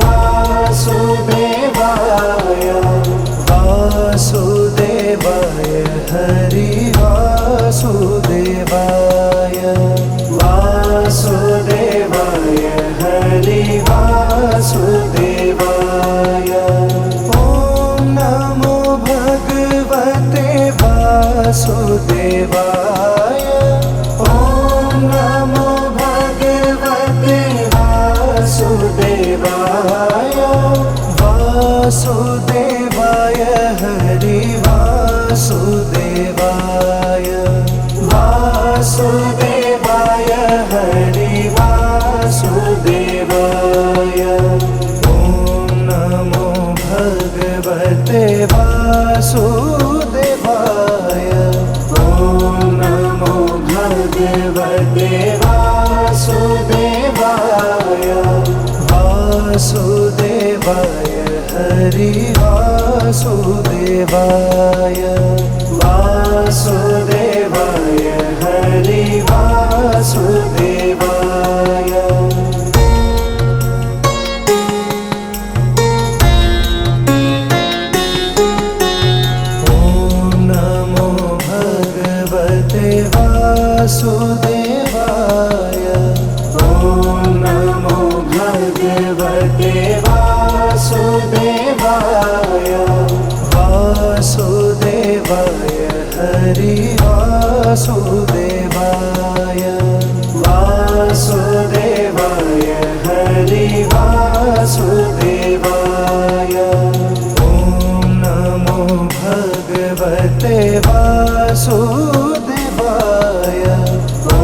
वासुदेवाय वासुदेवाय हरि वासुदेवाय वासुदेवाय हरि वासुदेवाय। ॐ नमो भगवते वासुदेवाय। ॐ नमो भगवते वासुदेवाय वासुदेवाय हरि वासुदेवाय वासुदेवाय हरि वासुदेवाय। ॐ नमो भगवते वासुदेवाय। ॐ नमो भगवते वासुदेवाय वासुदेवाय हरि वासुदेवाय वासुदेवाय हरि वासुदेवाय। ॐ नमो भगवते वासुदेवाय। ॐ नमो भगवते वासुदेवाय वासुदेवाय हरि वासुदेवाय वासुदेवाय हरि वासुदेवाय। ॐ नमो भगवते वासुदेवाय। ॐ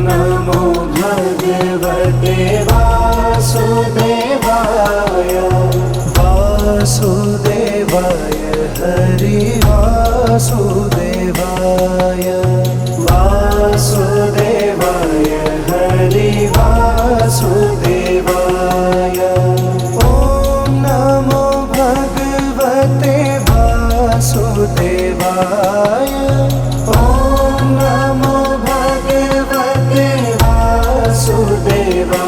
नमो भगवते वासुदेवाय वासुदेवाय हरि वासुदेवाय वासुदेवाय हरि वासुदेवाय। ॐ नमो भगवते वासुदेवाय। ॐ नमो भगवते वासुदेवाय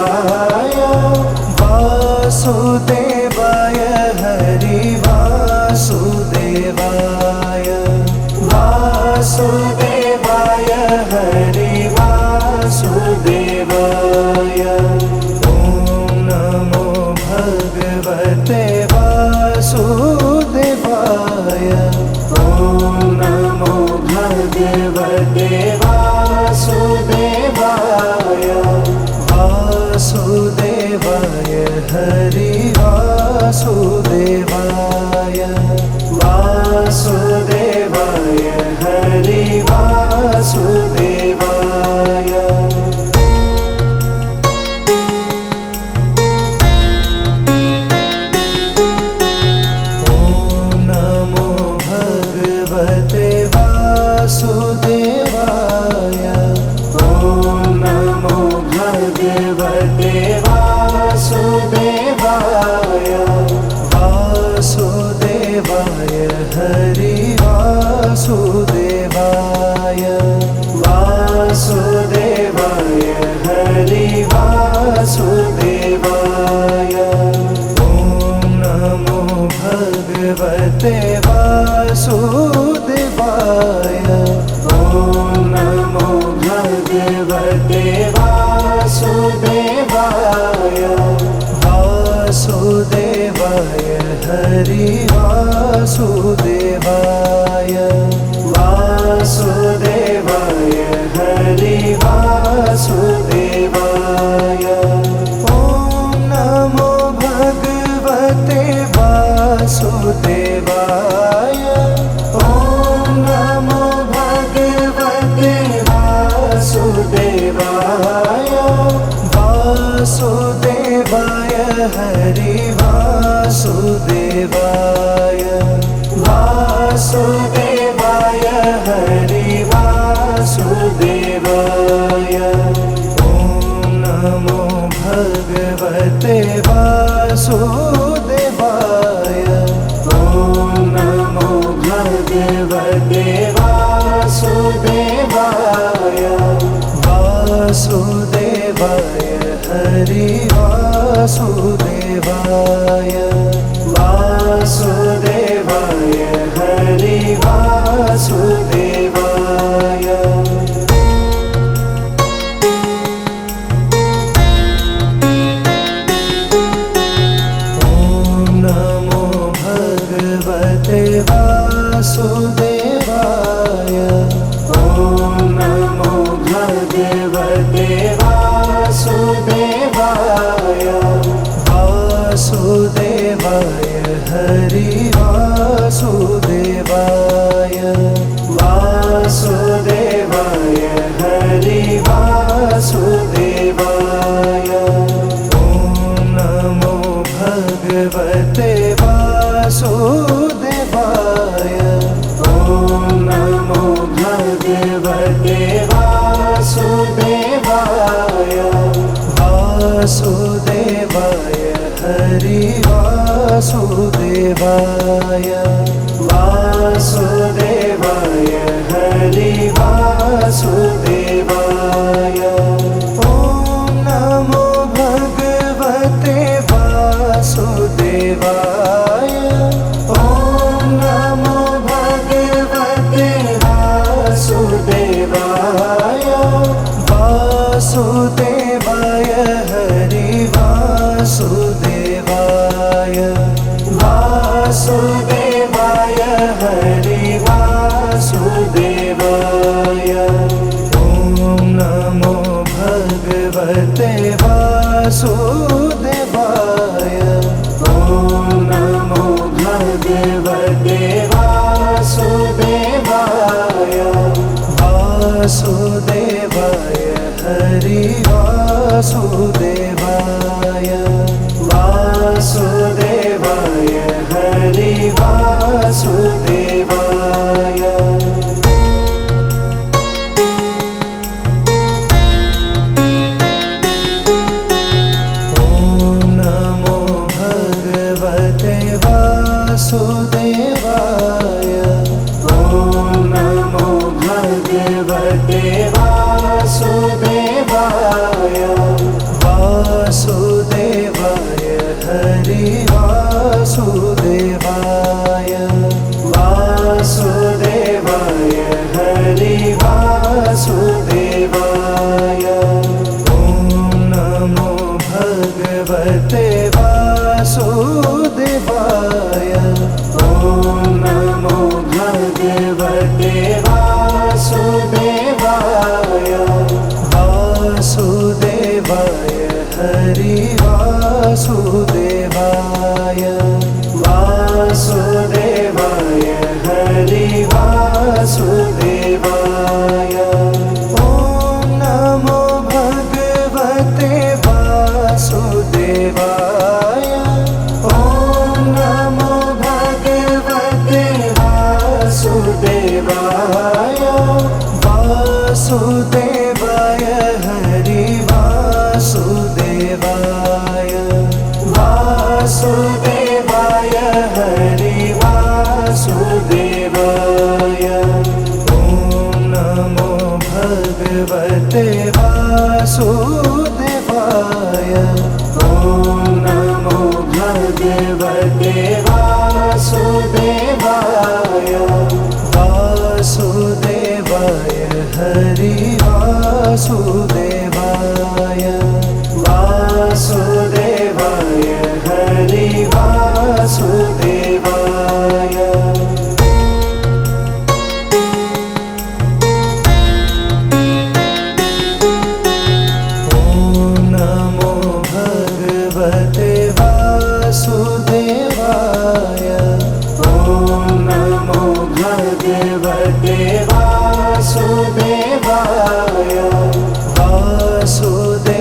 वासुदेवाय हरि वासुदेवाय वासुदेवाय हरि वासुदेवाय। ॐ नमो भगवते वासुदेवाय। ॐ नमो भगवते वासुदेवाय वासुदेवाय हरि वासुदेवाय वासुदेवाय हरि वासुदेवाय। ॐ नमो भगवते वासुदेवाय। ॐ नमो भगवते वासुदेवाय वासुदेवाय हरि वासुदेवाय वासुदेवाय हरि वासुदेवाय। ॐ नमो भगवते वासुदेवाय। ॐ नमो भगवते वासुदेवाय वासुदेवाय हरि वासुदेवाय वासुदेवाय हरि वासुदेवाय। ॐ नमो भगवते वासुदेवाय। ॐ नमो भगवते वासुदेवाय वासुदेवाय हरि वासुदेवाय वासुदेवाय हरि वासुदेवाय। ॐ नमो भगवते वासुदेवाय। ॐ नमो भगवते वासुदेवाय वासुदेवाय हरि वासुदेवाय वासुदेवाय हरि वासुदेवाय। वासुदेवाय ॐ नमो भगवते वासुदेवाय वासुदेवाय हरि वासुदेवाय वासुदेवाय हरि वासुदेवाय। ॐ नमो भगवते वासुदेवाय ॐ नमो भगवते वासुदेवाय वासुदेवाय हरि वासुदेवाय वासुदेवाय हरि वासुदेवाय। ॐ नमो भगवते वासुदेवाय ॐ नमो भगवते वासुदेवाय वासुदेवाय हरि वासुदेवाय वासुदेवाय हरि वासुदेवाय। ॐ नमो भगवते वासुदेवाय ॐ नमो भगवते वासुदेवाय वासुदेवाय हरि वासुदेवाय वासुदेवाय हरि वासुदेवाय। ॐ नमो भगवते वासुदेवाय ॐ नमो भगवते वासुदेवाय वासुदेवाय हरि वासुदेवाय वासुदेवाय हरि वासुदेवाय। ॐ नमो भगवते वासुदेवाय ॐ नमो भगवते वासुदेवाय वासुदेवाय हरि वासुदेवाय वासुदेवाय हरि वासुदेवाय। ॐ नमो भगवते वासुदेवाय ॐ नमो भगवते वासुदेवाय वासुदेवाय हरि वासुदेवाय वासुदेवाय हरि वासुदेवाय। ॐ नमो भगवते वासुदेवाय ॐ नमो भगवते वासुदेवाय वासुदेवाय हरि वासुदेवाय वासुदेवाय हरि वासुदेवाय। ॐ नमो भगवते वासुदेवाय ॐ नमो भगवते वासुदेवाय वासुदेवाय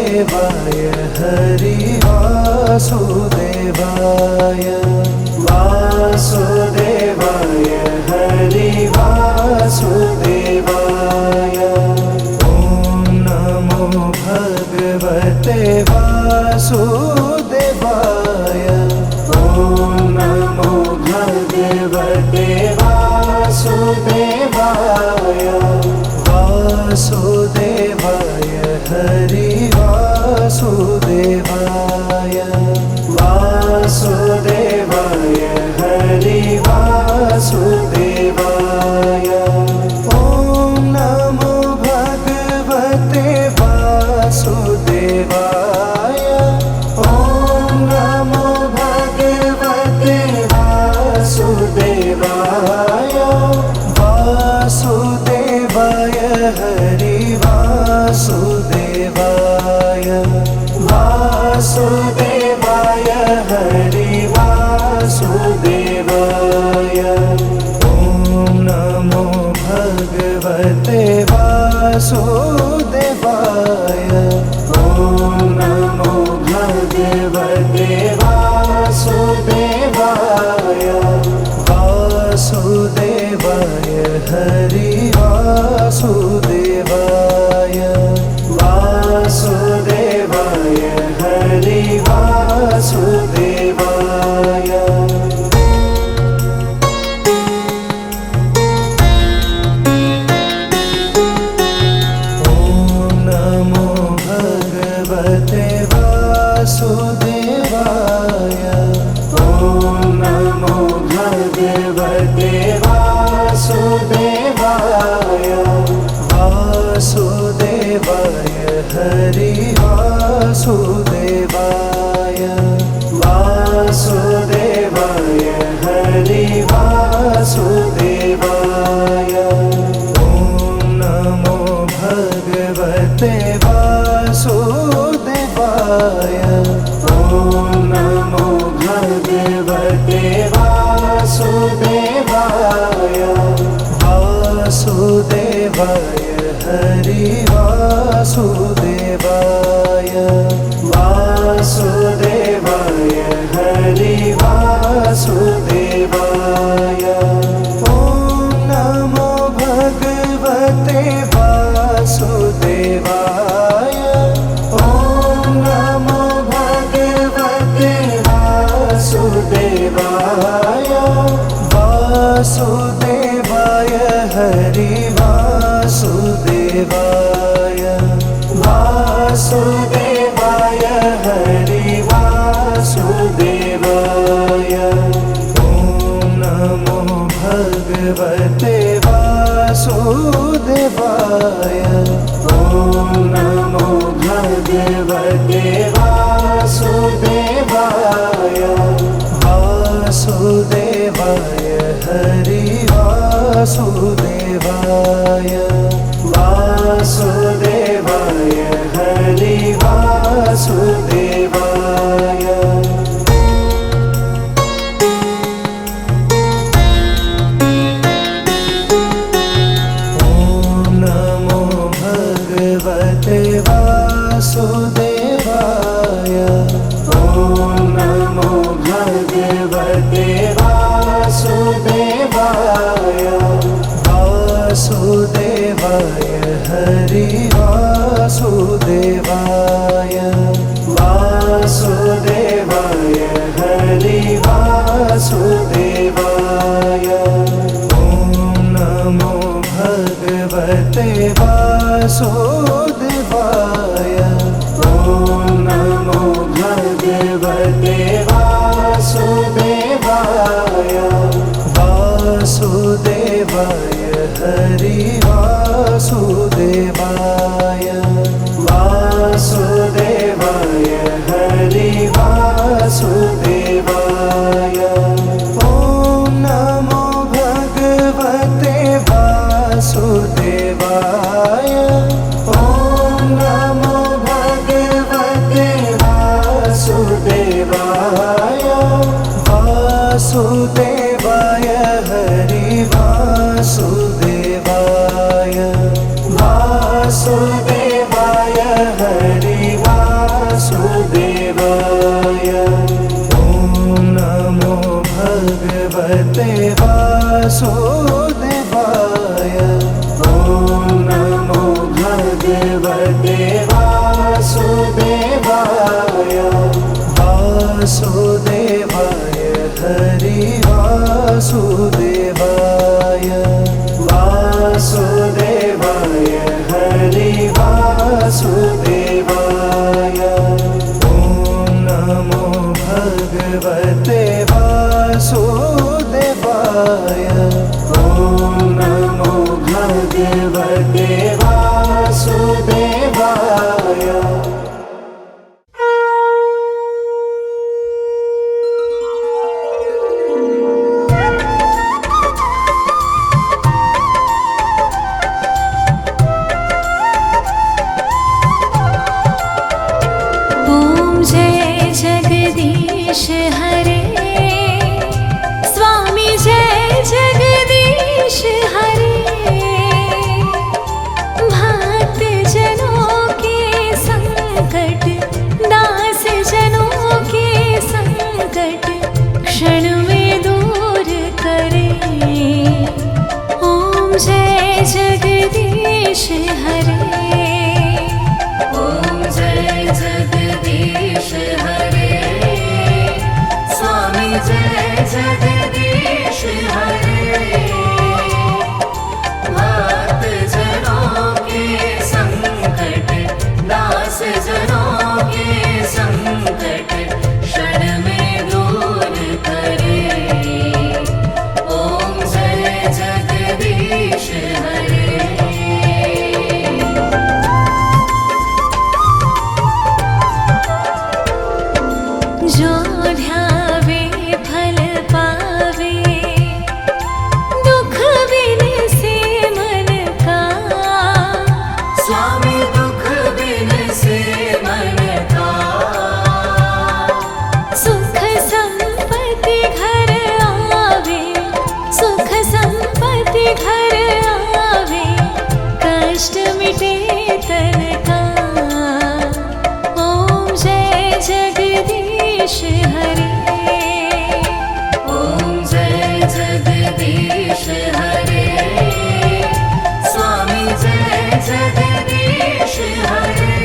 हरि वासुदेवाय वासुदेवाय हरि वासुदेवाय। ॐ नमो भगवते वासुदेवाय ॐ नमो भगवते वासुदेवाय वासुदेवाय हरि वासुदेवाय वासुदेवाय हरि वासुदेवाय। ॐ नमो भगवते वासुदेवाय। ॐ नमो भगवते वासुदेवाय। वासुदेवाय हरि वासुदेवाय। वासुदेवाय हरि वासुदेवाय। ॐ नमो भगवते वासुदेवाय। ॐ नमो भगवते वासुदेवाय। वासुदेवाय हरि वासुदेवाय। वासुदेवाय हरि वासुदेवाय। ॐ नमो भगवते वासुदेवाय। ॐ नमो भगवते वासुदेवाय। वासुदेवाय हरि वासुदेवाय। वासुदेवाय हरि वासुदेवाय। ॐ नमो भगवते वासुदेवाय। ॐ नमो भगवते वासुदेवाय। वासुदेवाय हरि वासुदेवाय। वासुदेवाय हरि वासुदेवाय। ॐ नमो भगवते वासुदेवाय। ॐ नमो भगवते वासुदेवाय। वासुदेवाय हरि वासुदेवाय। वासुदेवाय हरि वासुदेवाय। ॐ नमो भगवते वासुदेवाय। ॐ नमो भगवते वासुदेवाय। वासुदेवाय हरि वासुदेवाय। वासुदेवाय हरि वासुदेवाय। ॐ नमो भगवते वासुदेवाय। ॐ नमो भगवते वासुदेवाय। वासुदेवाय हरि वासुदेवाय। वासुदेवाय हरि वासुदेवाय। ॐ नमो भगवते वासुदेवाय। ॐ नमो भगवते वासुदेवाय। वासुदेवाय हरि वासुदेवाय। वासुदेवाय हरि वासुदेवाय। ॐ नमो भगवते वासुदेवाय। ॐ नमो भगवते वासुदेवाय। वासुदेवाय हरि वासुदेवाय। वासुदेवाय हरि वासुदेवाय। ॐ नमो भगवते वासुदेवाय। ॐ नमो भगवते वासुदेवाय। वासुदेवाय हरि वासुदेवाय। वासुदेवाय हरि वासुदेवाय। ॐ नमो भगवते भगवते वासुदेवाय। ॐ नमो भगवते वासुदेवाय। जगदीश हरे स्वामी जय जगदीश हरे। भक्त जनों के संकट दास जनों के संकट क्षण में दूर करे। ओम जय जगदीश हरे। ओम जय जगदीश हरे स्वामी जय जगदीश हरे। भक्त जनों के संकट दास जनों के संकट क्षण में दूर करे। ओम जय जगदीश हरे। जो ध्यावे फल पावे दुख बिन से मन का। स्वामी दुख बिन से मन का। सुख संपत्ति घर आवे सुख संपत्ति घर आवे कष्ट मिटे तन का। ओम जय जगदीश हरे। ओम जय जगदीश हरे स्वामी जय जगदीश हरे।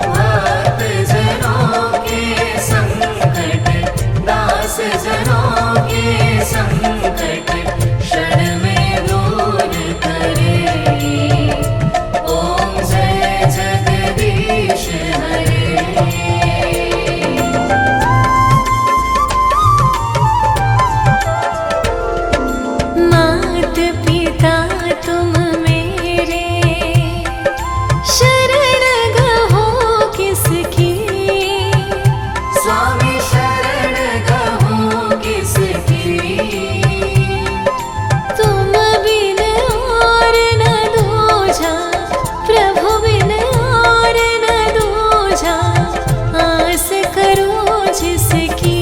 भक्त जनों के संकट दास जनों के संकट क्षण में दूर करे। ओम जय जगदीश हरे। मात पिता तुम मेरे शरण गहो किसकी। स्वामी शरण गहो किसकी। तुम बिन और न दूजा प्रभु बिन और न दूजा आस करो जिसकी।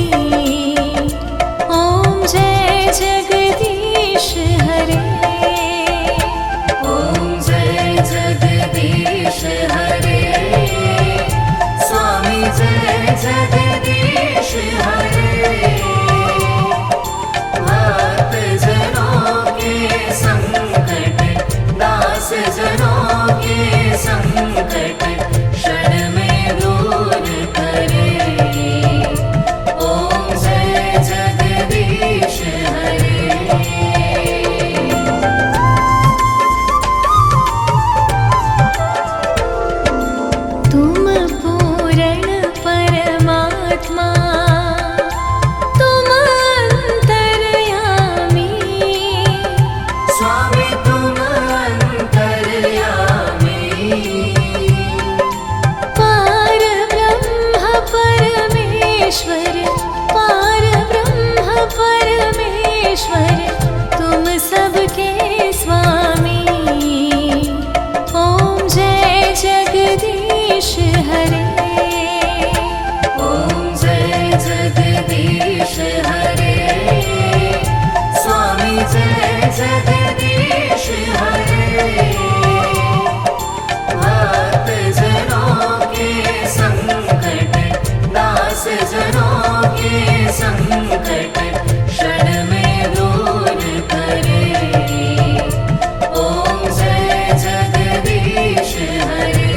ओम जय जगदीश हरे। ओम जय जगदीश हरे स्वामी जय जगदीश हरे। भक्त जनों के संकट दास जनों के संकट क्षण में दूर करे। ओम जय जगदीश हरे। तुम पूर्ण परमात्मा तुम अंतर्यामी। स्वामी तुम अंतर्यामी। पार ब्रह्म परमेश्वर पार ब्रह्म परमेश्वर तुम सबके स्वामी। ओम जय जगदीश हरे। ओम जय जगदीश हरे स्वामी जय जगदीश हरे। भक्त जनों के संकट दास जनों के संकट क्षण में दूर करे। ओम जय जगदीश हरे।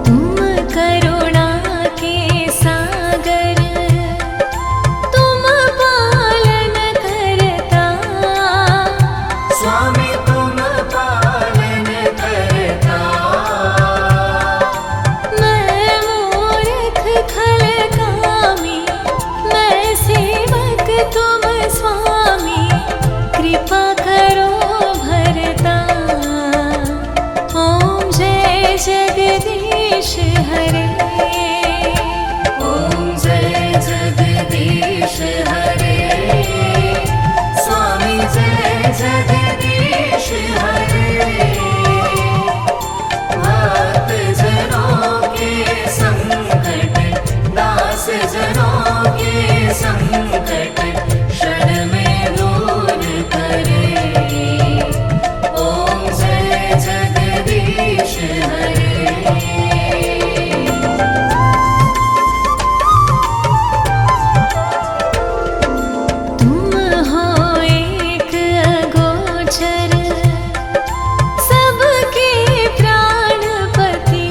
तुम करुणा के सागर तुम पालन करता। स्वामी तुम पालन हरे। ॐ जय जगदीश हरे। स्वामी जय जगदीश हरे। भक्त जनों के संकट, दास जनों के संकट क्षण में दूर करे। ॐ जय जगदीश हरे। तुम हो एक अगोचर, सबके प्राणपति।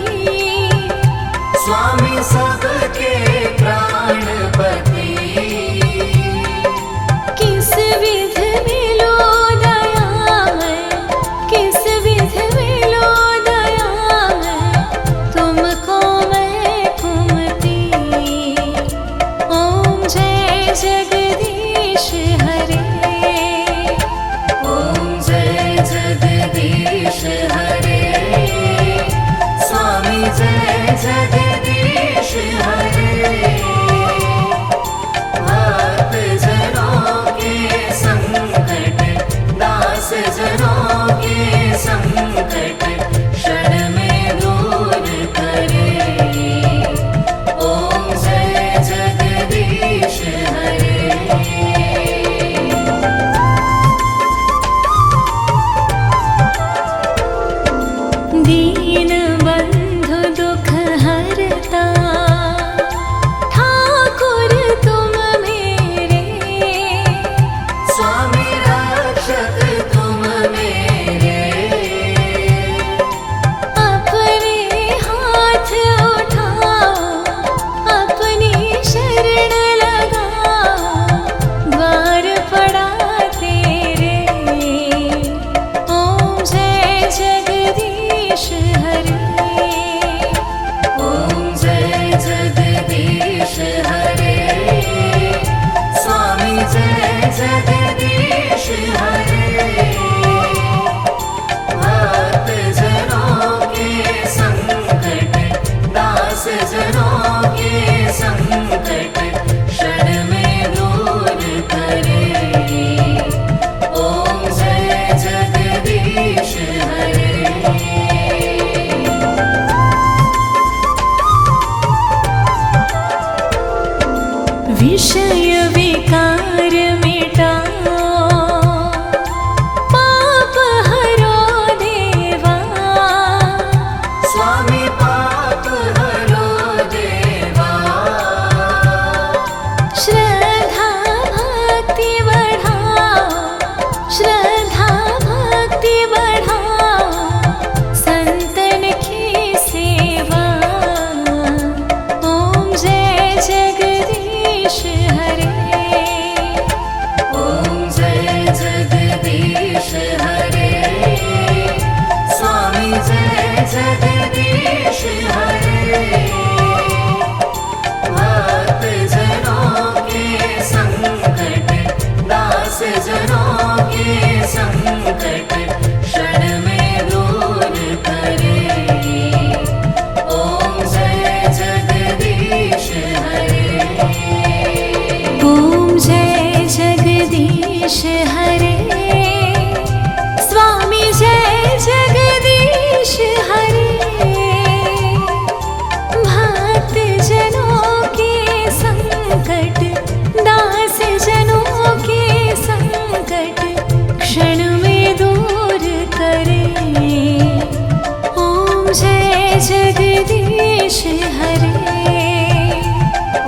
स्वामी सबके प्राणपति। किस विध मिलो दयामय, किस विध मिलो दयामय, तुमको मैं कुमति। ओम जय जगदीश हरे। ॐ जय जगदीश हरे। स्वामी जय जगदीश हरे। भक्त जनों के संकट, दास जनों के संकट क्षण में दूर करे। ॐ जय जगदीश हरे। दीन बंधु दुख हरता, ठाकुर तुम मेरे। स्वामी रक्षक तुम मेरे। अपने हाथ उठाओ, अपनी शरण लगाओ, द्वार पड़ा तेरे। ओम जय जगदीश हरे। ॐ जय जगदीश हरे। स्वामी जय जगदीश हरे। भक्त जनों के संकट, दास जनों के संकट क्षण में दूर करे। ॐ जय जगदीश हरे। विषय विकार मिटाओ, पाप हरो देवा। स्वामी पाप हरो देवा। श्रद्धा भक्ति बढ़ाओ, श्रद्धा भक्ति बढ़ाओ, संतन की सेवा। ओम जय जगदीश हरे। ॐ जय जगदीश हरे। स्वामी जय जगदीश हरे। भक्त जनों के संकट, दास जनों के संकट क्षण में दूर करे। ॐ जय जगदीश हरे। ओम जय जगदीश हरे। स्वामी जय जगदीश हरे। भक्त जनों के संकट, दास जनों के संकट क्षण में दूर करे। ओम जय जगदीश हरे।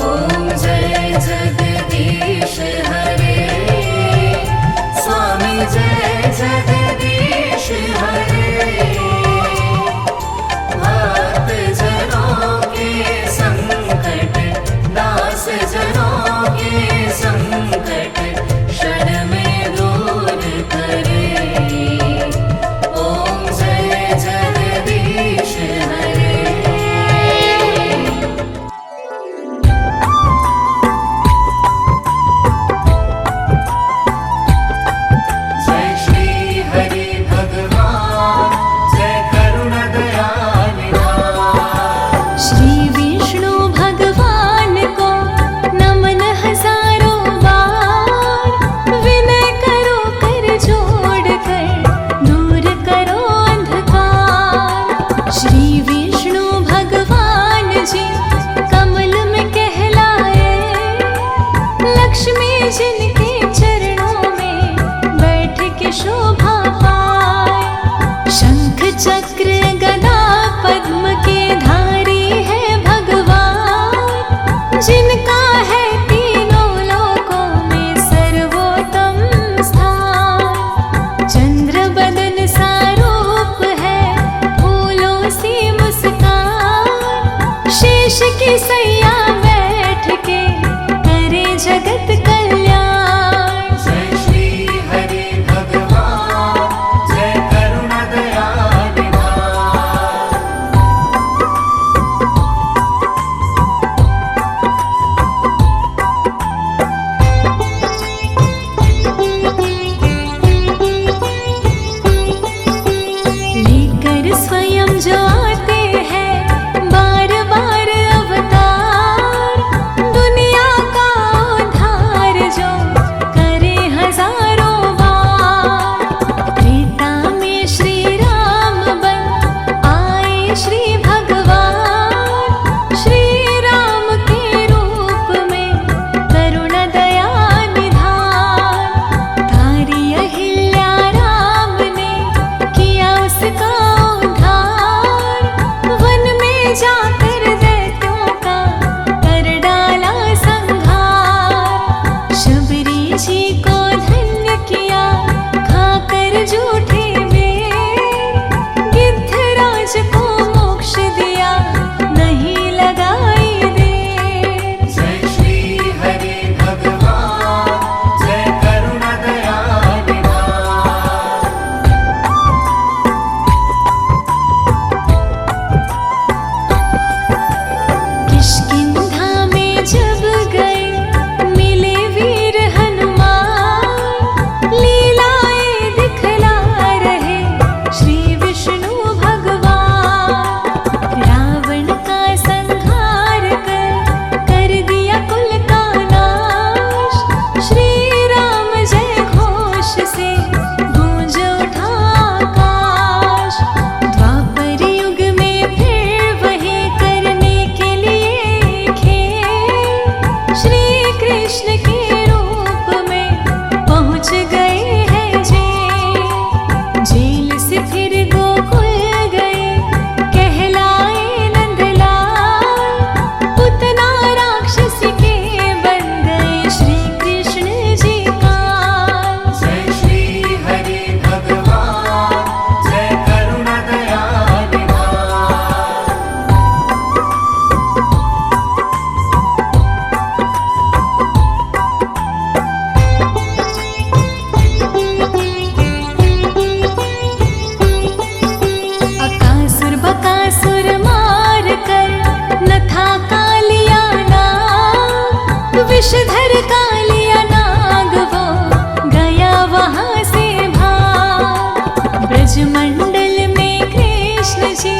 ॐ जय जगदीश हरे। स्वामी जय जगदीश हरे। भक्त जनों के संकट, दास जनों के संकट क्षण में दूर करे। ॐ जय जगदीश हरे। चक्र गदा पद्म के धारी है भगवान, जिनका है तीनों लोकों में सर्वोत्तम स्थान। चंद्र बदन सा रूप है, फूलों सी मुस्कान, शेष की सैया बैठ के करे जगत कल्याण। जय श्री हरि भगवान, जय करुणा दया निधान। लेकर स्वयं जो आते हैं बार बार अवतार, दुनिया का उद्धार जो करे हजारों बार। त्रेता में श्री राम बन आए श्री भगवान, श्री राम के रूप में करुणा दया निधान। तारी अहिल्या राम ने किया उसका उद्धार, वन में जाकर दैत्यों का कर डाला संहार। शबरी जी को धन्य किया खाकर झूठे बेर, गिद्धराज को मोक्ष दिया नहीं लगाई देर। जय श्री हरि भगवान, जय करुणा दया निधान। किष्किंधा में जब गए मिले वीर हनुमान, लीलाएं दिखला रहे श्री विष्णु भगवान। रावण का संहार कर दिया कुल का नाश, श्री राम जय घोष से गूंज उठा आकाश। द्वापर युग में फिर वही करने के लिए खेल, श्री कृष्ण के रूप में पहुंच गए हैं जेल। जेल से फिर गोकुल गए कहलाए नंदलाल, पुतना राक्षस के बन गए श्री कृष्ण जी काल। जय श्री हरि भगवान, जय करुणा दया निधान। अकासुर बकासुर मार कर न था कालिया नाग, विषधर कालिया नाग वो गया वहां से भाग। ब्रजमंडल में कृष्ण जी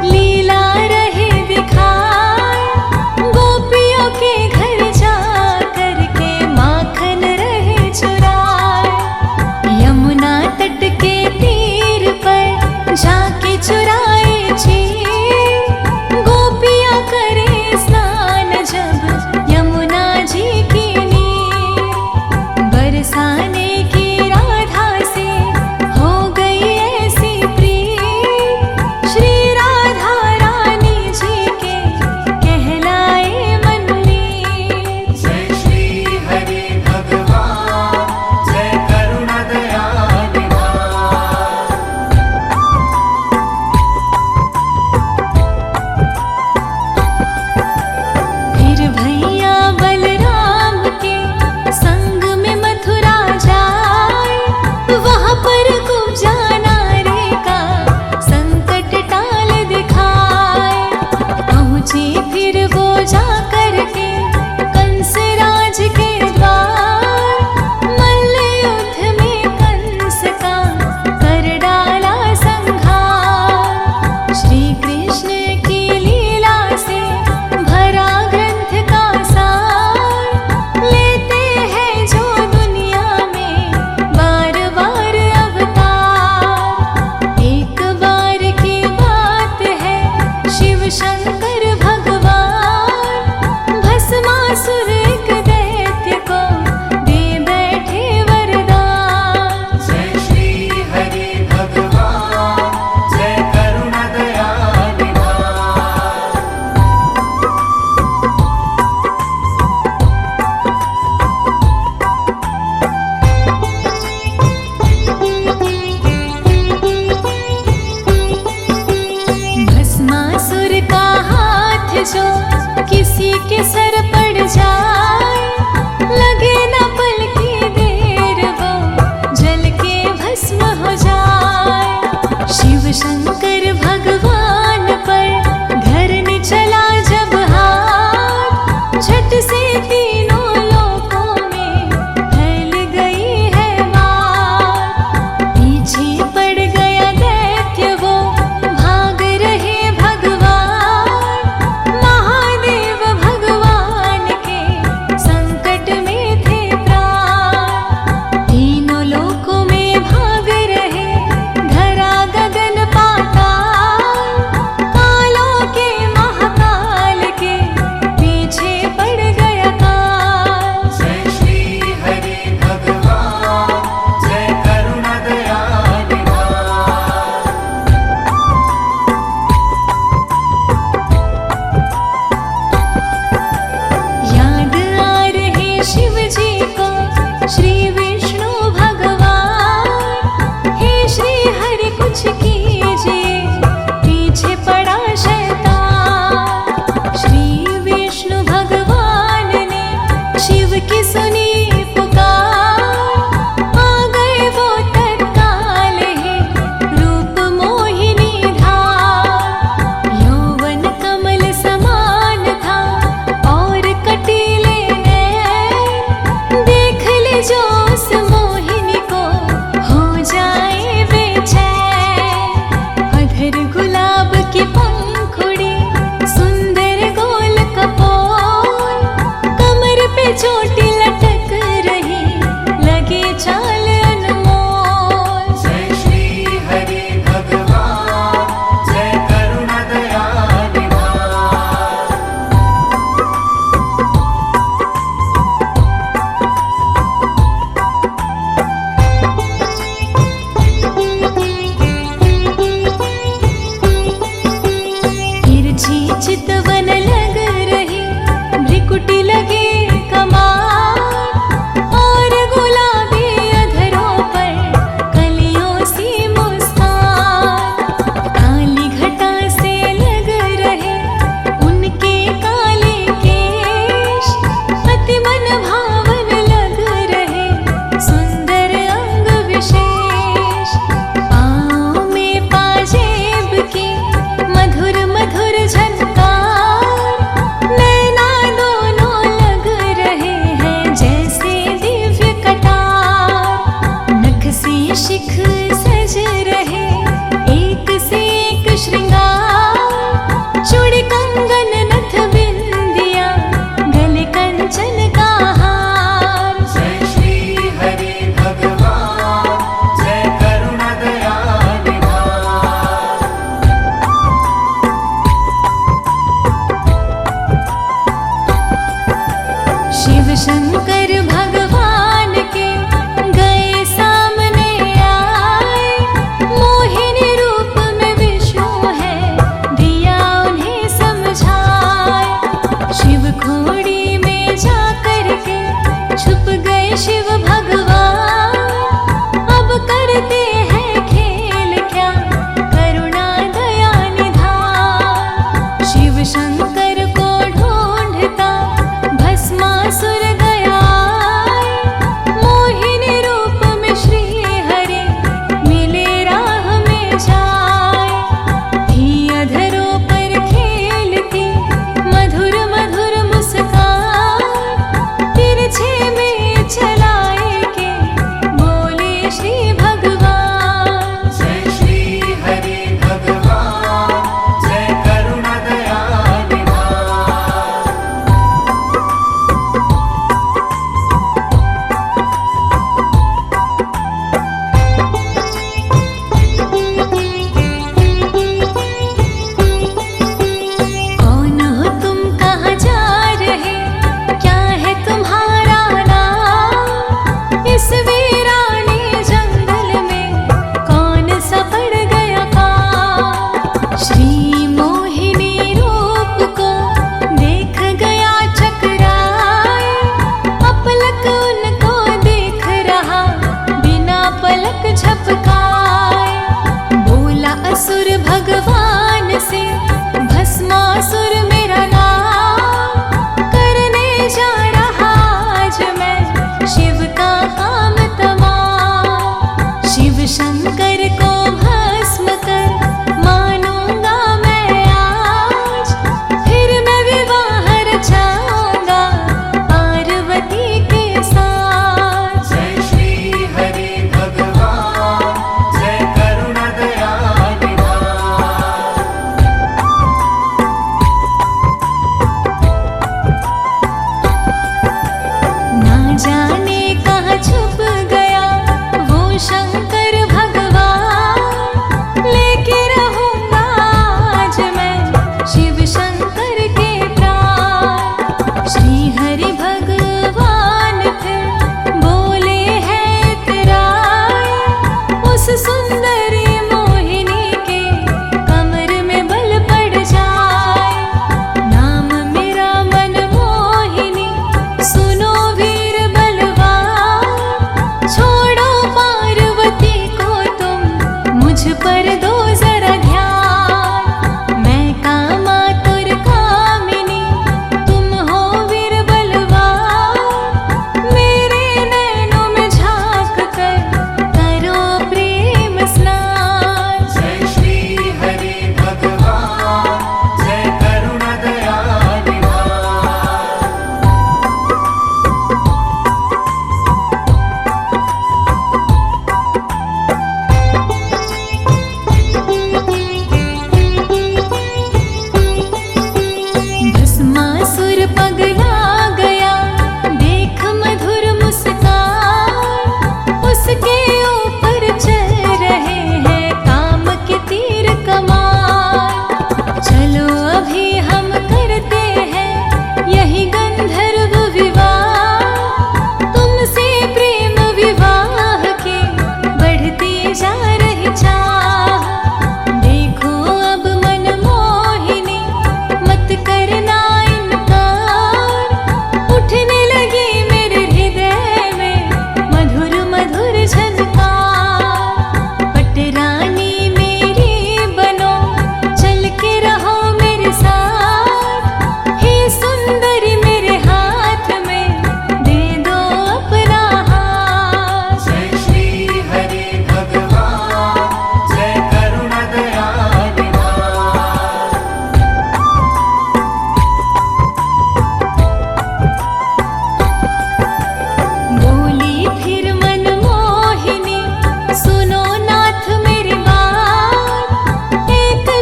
लीला रहे दिखाए, गोपियों के घर जा कर के माखन रहे चुराए। यमुना तट के तीर पर जाके चुराए चीर, गोपियाँ करे स्नान जब यमुना जी की नीर। बरसाने की राधा से हो गई ऐसी प्रीत, श्री राधा रानी जी के कहलाए मनमीत। जय श्री हरि भगवान, जय करुणा दया निधान। फिर भैया बलराम के संग में मथुरा जाए, वहां पर कुब्जा नारी का संकट टाल दिखाए। पहुंची फिर वो जा करके कंस राज के द्वार, मल्ल युद्ध में कंस का कर डाला संहार। श्री कृष्ण की लीला से भरा ग्रंथ का सार, लेते हैं जो दुनिया में बार बार अवतार। एक बार की बात है शिव शंकर भगवान, भस्मासुर एक दैत्य को दे बैठे वरदान। जय श्री हरि भगवान, जय जो किसी के सर पड़ जाए, लगे न पल की देर वो जल के भस्म हो जाए। शिव शंकर भगवान पर धरने चला जब हाथ, झट से तीनों लोकों में फैल गई है मार। पीछे पड़ गया दैत्य वो भाग रहे भगवान, महादेव भगवान के संकट में थे प्राण। तीनों लोकों में भाग रहे धरा गगन पाताल, कालों के महाकाल के पीछे पड़ गया काल। जय श्री हरि भगवान, जय करुणा दया निधान। याद आ रहे शिव जी को श्री विष्णु भगवान, हे श्री हरि कुछ कीजिए पीछे पड़ा शैतान। श्री विष्णु भगवान ने शिव की सुनी पुकार, आ गए वो तत्काल ही रूप मोहिनी धार। यौवन कमल समान था और कटीले नैन, देख ले जो उस मोहिनी को हो जाए बेचैन। अधर गुलाब की पंखुड़ी, सुंदर गोल कपोल, कमर पे चोटी लटक रही, लगे चाल अनमोल। जय श्री हरि भगवान, जय करुणा दया निधान। तिरछी चितवन लग रही, भ्रिकुटी लगे कमाल, और गुलाबी अधरों पर कलियों सी मुस्कान। काली घटा से लग रहे उनके काले केश, अति मन भावन लग रहे सुंदर अंग विशेष। पाँव में पाजेब की मधुर मधुर झनकार, नैना दोनों लग रहे हैं जैसे दिव्य कटार। नख से शिख सज रहे एक से एक श्रृंगार, चूड़ी कंगन नथ बिंदिया, गले कंचन का हार। जय श्री हरि भगवान, जय करुणा दया निधान। शिव शंकर भगवान के गए सामने आए, मोहिनी रूप में विष्णु है दिया उन्हें समझाए। शिव खोड़ी में जा करके छुप गए शिव भगवान, अब करते हैं खेल क्या करुणा दया निधान। शिव शंकर को ढूंढता भस्मासुर गया, मोहिनी रूप में श्री हरि मिले राह में जाए। थी अधरों पर खेलती मधुर मधुर मुस्कान, तिरछे में चलाए के बोले श्री भगवान। जय श्री हरि भगवान, जय करुणा दया निधान। कौन हो तुम, कहाँ जा रहे, क्या है तुम्हारा नाम? इस वीरानी जंगल में कौन सा पड़ गया काम? श्री मोहिनी रूप को देख गया चकराए, अपलक उनको देख रहा बिना पलक झपकाए। बोला असुर भगवान से, भस्मासुर मेरा नाम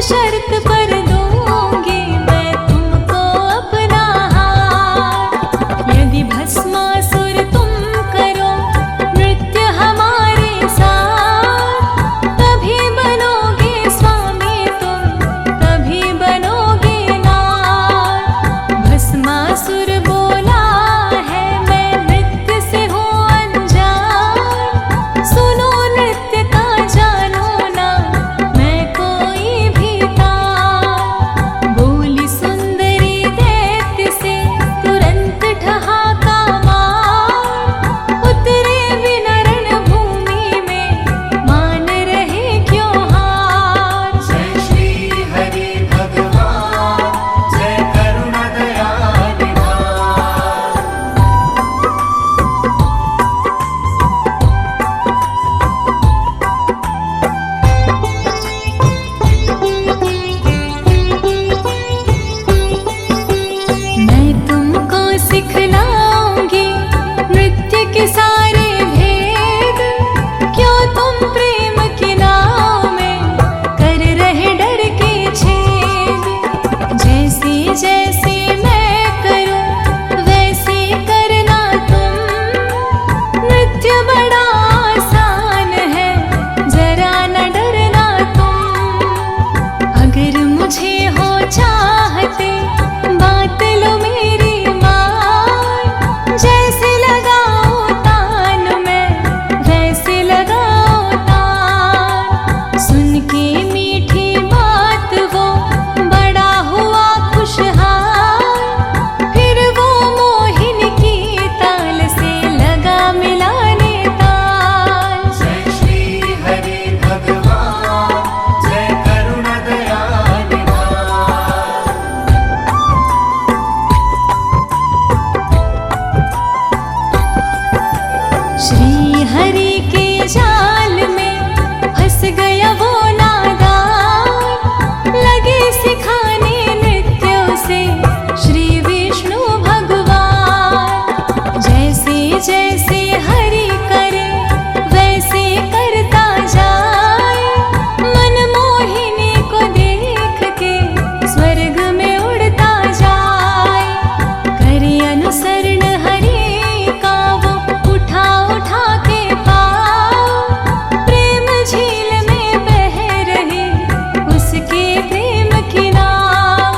शर्त पर दूंगी मैं तुमको अपना हार। यदि भस्मासुर तुम करो नृत्य हमारे साथ, तभी बनोगे स्वामी तुम, तभी बनोगे नाथ। भस्मासुर बोला है मैं नृत्य से हूँ अनजान, सुनो नृत्य का जानो ना मैं कोई भी तार। बोली सुंदरी दैत्य से तुरंत ठहाका मार, उतरे बिना रणभूमि में मान रहे क्यों हार। जय श्री हरि भगवान, जय करुणा दया निधान। मैं तुमको सिखलाऊंगी नृत्य के सारे भेद, क्यों तुम प्रेम के नाव में कर रहे डर के छेद। जैसे जैसे मैं करूं वैसे करना तुम, नृत्य बड़ा आसान है जरा न डरना तुम। अगर मुझे हो चाहते बात लो मेरी मान, जैसे लगाओ तान मैं वैसे लगाओ तान। सुन के मीठी बात वो बड़ा हुआ खुशहाल, फिर वो मोहिनी की ताल से लगा मिलाने ताल। जय श्री हरि भगवान, जय करुणा दया निधान। श्री हरि के जाल में फंस गया वो नादान, लगे सिखाने नृत्य उसे श्री विष्णु भगवान। जैसे जैसे हरि करे वैसे करता जाए, मन मोहिनी को देख के स्वर्ग में उड़ता जाए। करे अनुसरण हरि का वो उठा उठा के पाँव, प्रेम झील में बह रही उसके प्रेम की नाव।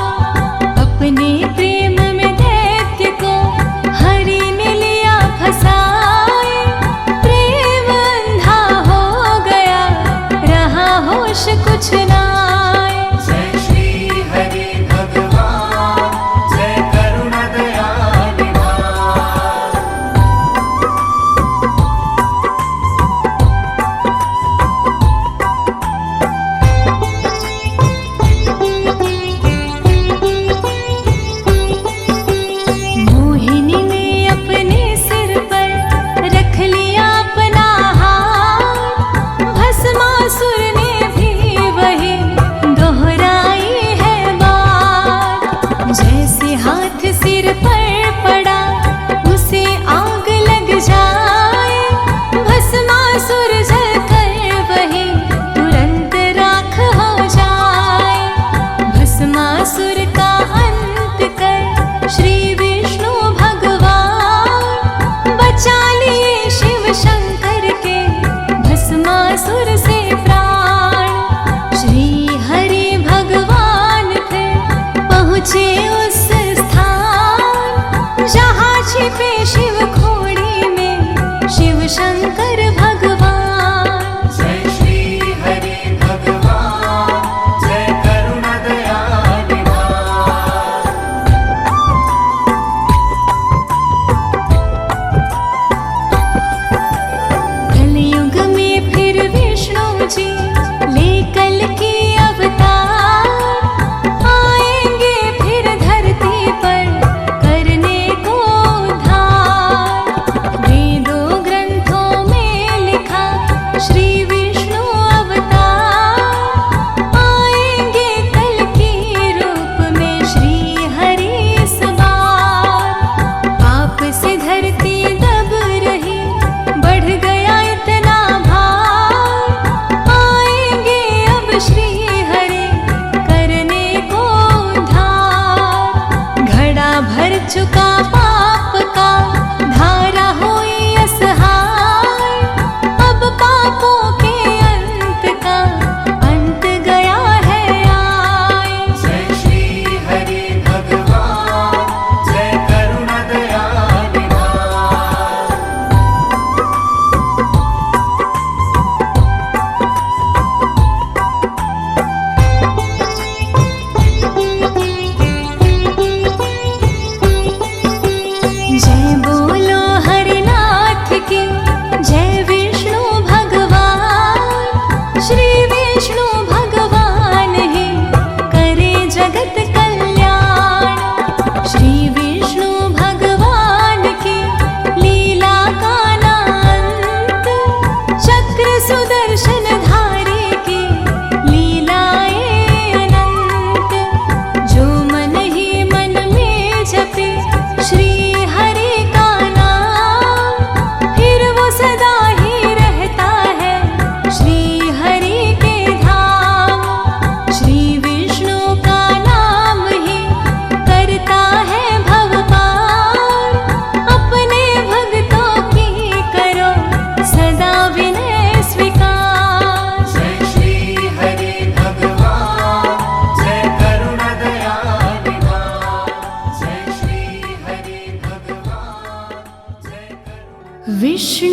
अपने प्रेम में दैत्य को हरि ने लिया फंसाए, प्रेम अंधा हो गया रहा होश कुछ नाए। जय श्री हरि भगवान, जय करुणा दया निधान। मोहिनी ने अपने सिर पर रख लिया अपना हाथ, भस्मासुर ने भी वही दोहराई है बात। जैसे हाथ सिर पर पड़ा उसे आग लग जाए, भस्मासुर जलकर वही तुरंत राख हो जाए। भस्मासुर का अंत कर श्री विष्णु भगवान, बचा लिए शिव शंकर के भस्मासुर से प्राण। श्री हरि भगवान फिर पहुँचे उस स्थान, जहाँ छिपे शिव खोड़ी में शिव शंकर भगवान। जय श्री हरि भगवान, जय करुणा दया निधान। कलयुग में फिर विष्णु जी ले कल की अवतार, आएंगे फिर धरती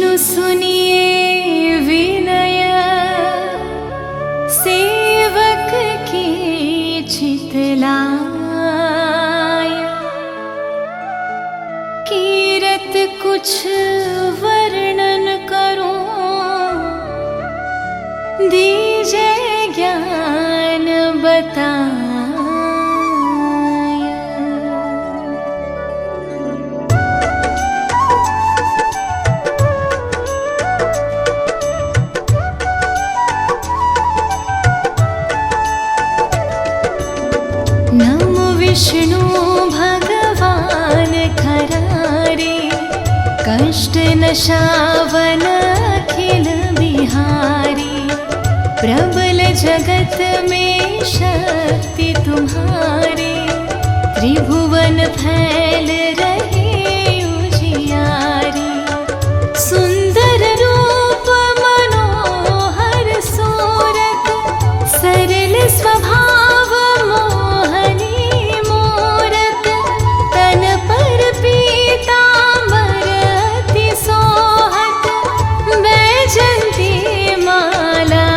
किंतु सुनिए विनय सेवक की चितलाय, कीरत कुछ वर्णन करूं, दीजे ज्ञान बताया। नमो विष्णु भगवान खरारे, कष्ट नशावन अखिल बिहारी। प्रबल जगत में शक्ति तुम्हारी, त्रिभुवन फैल रहे उजियारी। सुंदर रूप मनोहर सूरत, सरल स्वभाव मोहनी मूरत। तन पर पीतांबर अति सोहत, बैजंती माला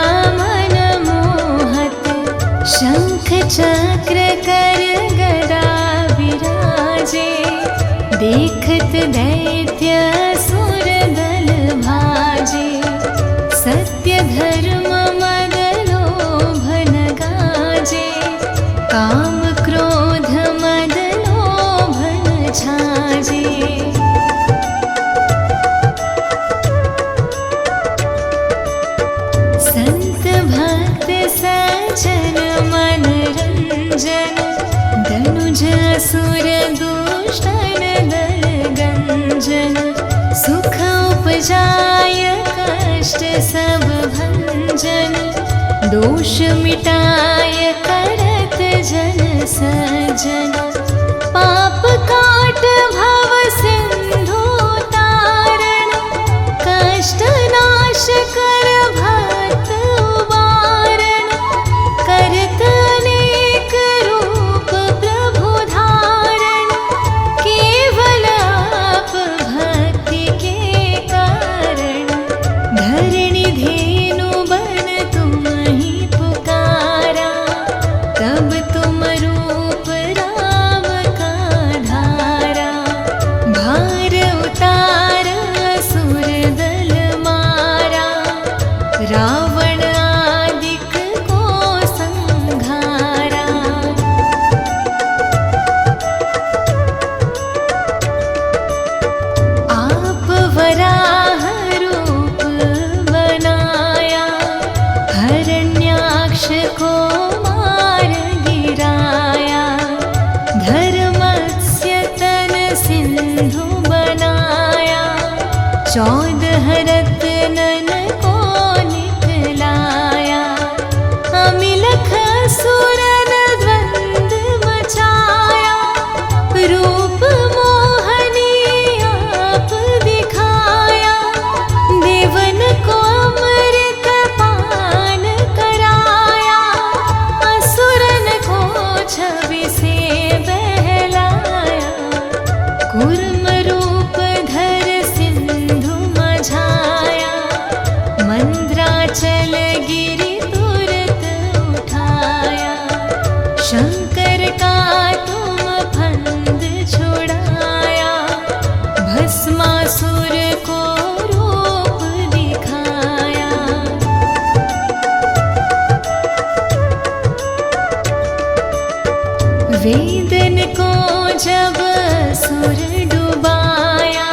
शंख चक्र कर गदा विराजे। देखत दैत्य असुर दल भाजे, सत्य धर्म मद लोभ न गाजे। काम क्रोध मद लोभ न छाजे। संत भक्त सज्जन मनरंजन, धनुज असुर दुष्टन दल गंजन। सुख उपजाय कष्ट सब भंजन, दोष मिटाय करत जन सज्जन। पाप काट भव सिंधु तारण, कष्ट नाश कर भक्त उबारण। करत अनेक रूप प्रभु धारण, केवल आप भक्ति के कारण। धरणी धेनु बन तुम ही पुकारा, तब तुम रूप राम का धारा। भार उतार असुर दल मारा, रावण आदिक को संघारा। आप वराह रूप बनाया, हरण्याक्ष को मार गिराया। धर्मस्य तन सिंधु बनाया, 14 रत्नन को निकलाया। अमिलख असुरन द्वंद मचाया, रूप मोहनी आप दिखाया। देवन को अमृत पान कराया, असुरन को छवि से बहलाया। कूर्म रूप धर सिंधु मझाया, मंद्राचल गिरि तुरत उठाया। शंकर का तुम फंद छुड़ाया, भस्मासुर को रूप दिखाया। वेदन को जब असुर डुबाया,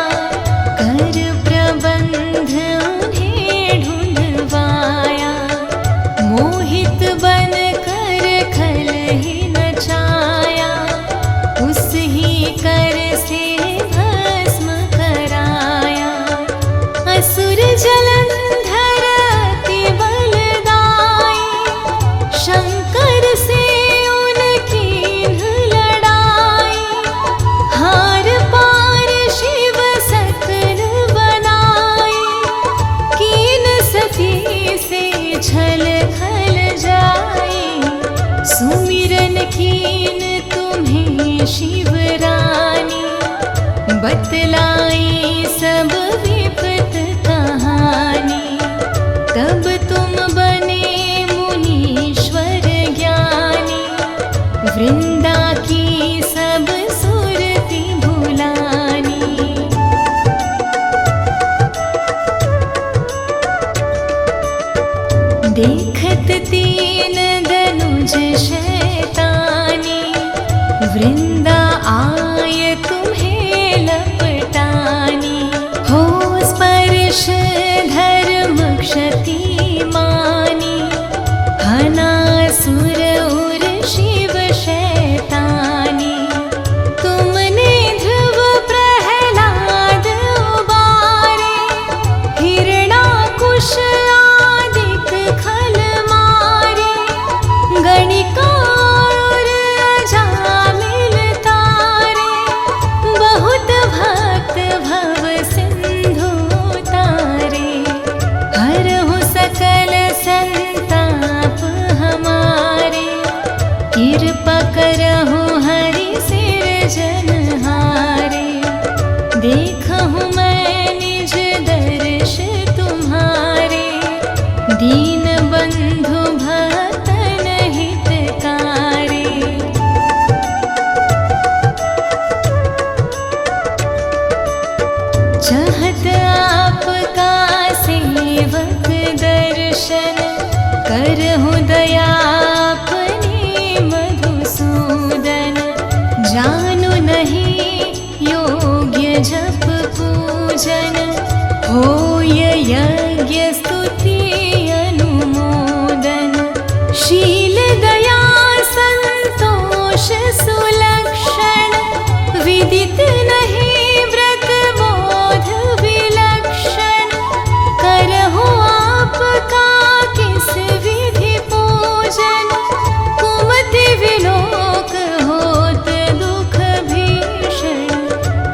कर प्रबंध उन्हें ढूंढवाया। मोहित बन कर खल ही नचाया, उस ही कर से भस्म कराया। असुर जलंधर अति बलदाई, शंकर से उनकी लड़ाई। हार पार शिव सकल बनाई, कीन सती से छल खल जाई। सुमिरन कीन तुम्हें शिव रानी, बतलाई सब विपत का वृंदा की सब सुरती भुलानी। देखत तीन दनुज शैतानी, वृंदा आय तुम्हें लपटानी। हो स्पर्श धर्म क्षति मानी, हनासुर उर शिव शैतानी। तुमने ध्रुव प्रहलाद उबारे, हिरणाकुश आदिक खल मारे। गणिका और अजामिल तारे, बहुत भक्त भव सिंधु तारे। हरहु सकल संताप हमारे, कृपा करहु हरि सिरजनहारे। देखहु मैं निज दर्श तुम्हारे, दीन बंधु भक्तन हितकारे। चाहत आपका सेवक दर्शन, करहु दया अपनी मधुसूदन। जानु नहीं योग्य जप पूजन, होय यज्ञ स्तुति अनुमोदन। शील दया संतोष सुलक्षण, विदित नहीं व्रत बोध विलक्षण। करहु आपका किस विधि पूजन, कुमति विलोक होत दुख भीषण।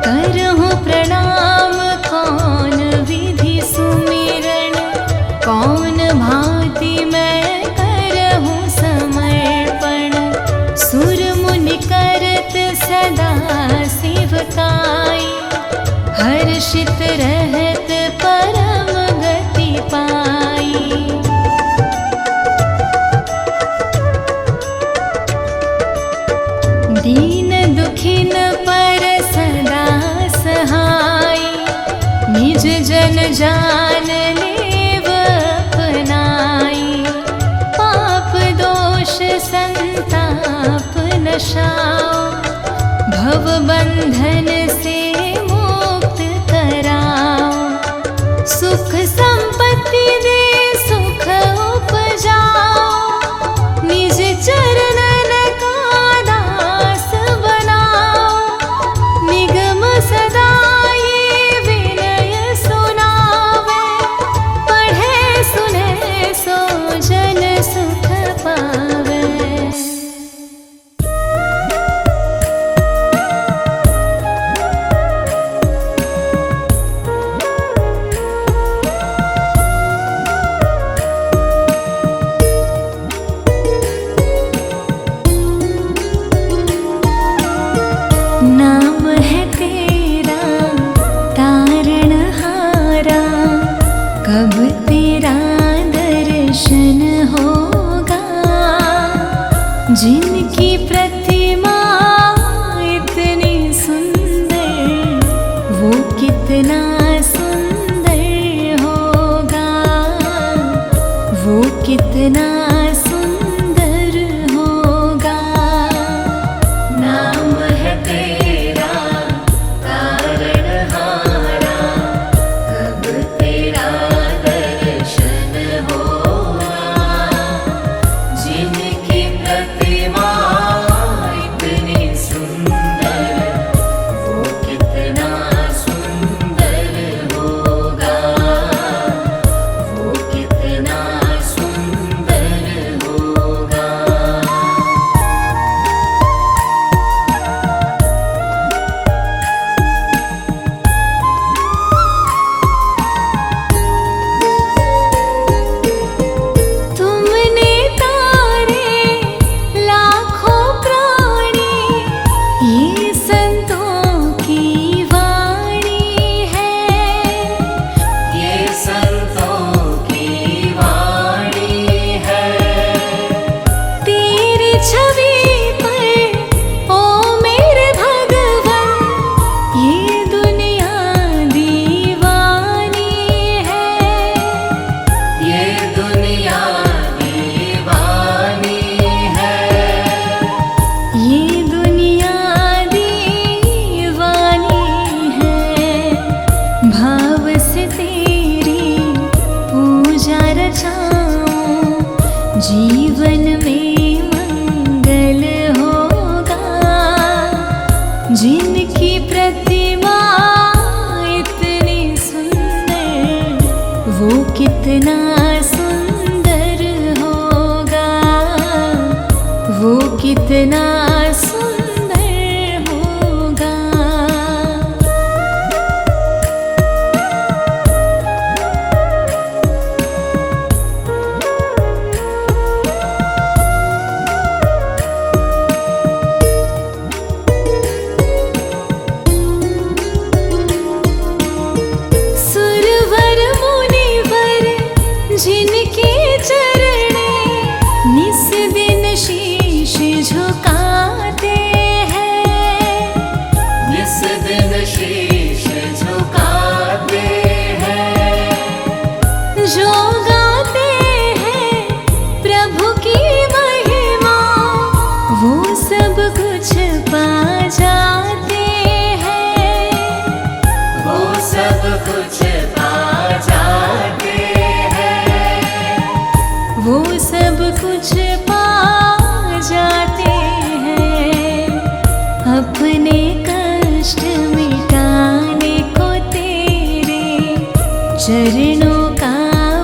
करहु प्रणाम कौन विधि सुमिरन, कौन भांति मैं करहु समर्पण। सुर मुनि करत सदा शिवकाई, हर्षित रहत परम गति पाई। दीन दुखिन पर सदा सहाय, निज जन जान लेव अपनाई। पाप दोष संताप नशाओ, भव बंधन से मुक्त कराओ। सुख संपत्ति दे सुख उपजाओ, निज चरणन का दास बनाओ। निगम सदा ये विनय सुनावे, पढ़े सुने सो जन सुख पावे। नाम है तेरा तारणहारा, कब तेरा दर्शन होगा। जिनकी प्रतिमा इतनी सुंदर, वो कितना सुंदर होगा। वो कितना सुंदर होगा। नाम है तेरा तारणहारा, कब तेरा दर्शन होगा। जिनकी प्रतिमा इतनी सुंदर, वो कितना सुंदर होगा। वो कितना सुंदर वो कितना सुंदर होगा। सुरवर मुनिवर जिनके चरणे निस दिन शीश झुकाते हैं, निस दिन शीश झुकाते हैं। जो गाते हैं प्रभु की महिमा वो सब कुछ पा जाते हैं, वो सब कुछ पा जाते हैं। वो सब कुछ पा जाते हैं। अपने कष्ट मिटाने को तेरे चरणों का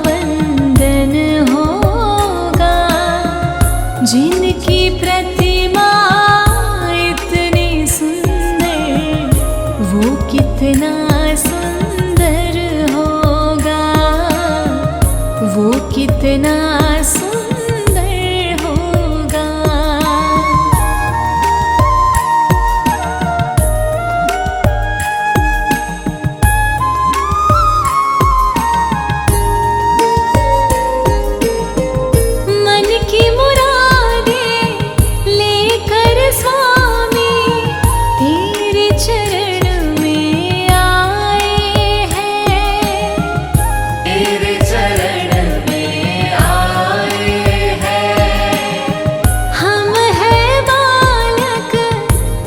वंदन होगा। जिनकी प्रतिमा इतनी सुंदर वो कितना सुंदर होगा, वो कितना सुंदर होगा। मन की मुरादें लेकर स्वामी तेरे चरण में आए हैं, तेरे चरण में आए हैं। हम हैं बालक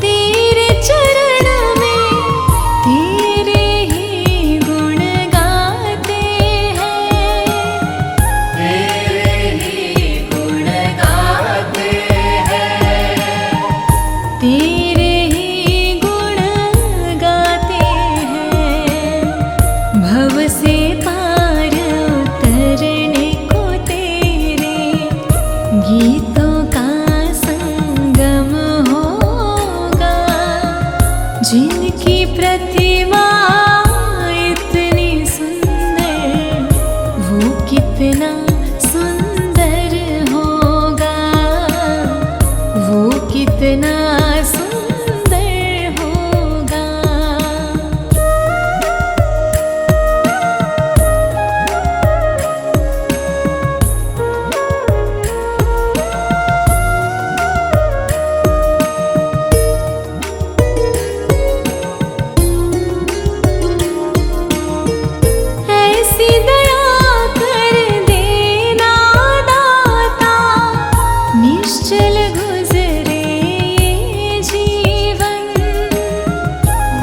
तेरे चरण में तेरे ही गुण गाते हैं, तेरे ही गुण गाते हैं। तेरे ही गुण गाते हैं। भव से पार उतरने को तेरे गीतों का संगम होगा। जिनकी प्रतिमा इतनी सुंदर वो कितना सुंदर होगा, वो कितना सुंदर होगा। ऐसी दया कर देना दाता, निश्चल गुजरे ये जीवन।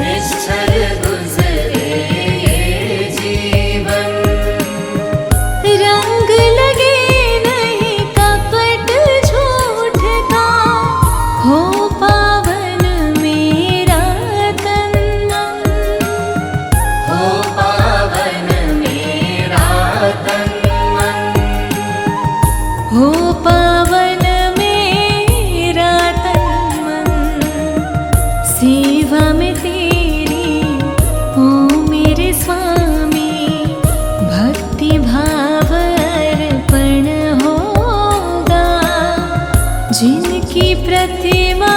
निश्चल गुजरे ये जीवन। रंग लगे नहीं कपट झूठ का, हो पावन मेरा तन मन। हो पावन मेरा तन मन। हो पावन मेरा तन मन। सेवा में तेरी ओ मेरे स्वामी भक्ति भाव अर्पण होगा। जिनकी प्रतिमा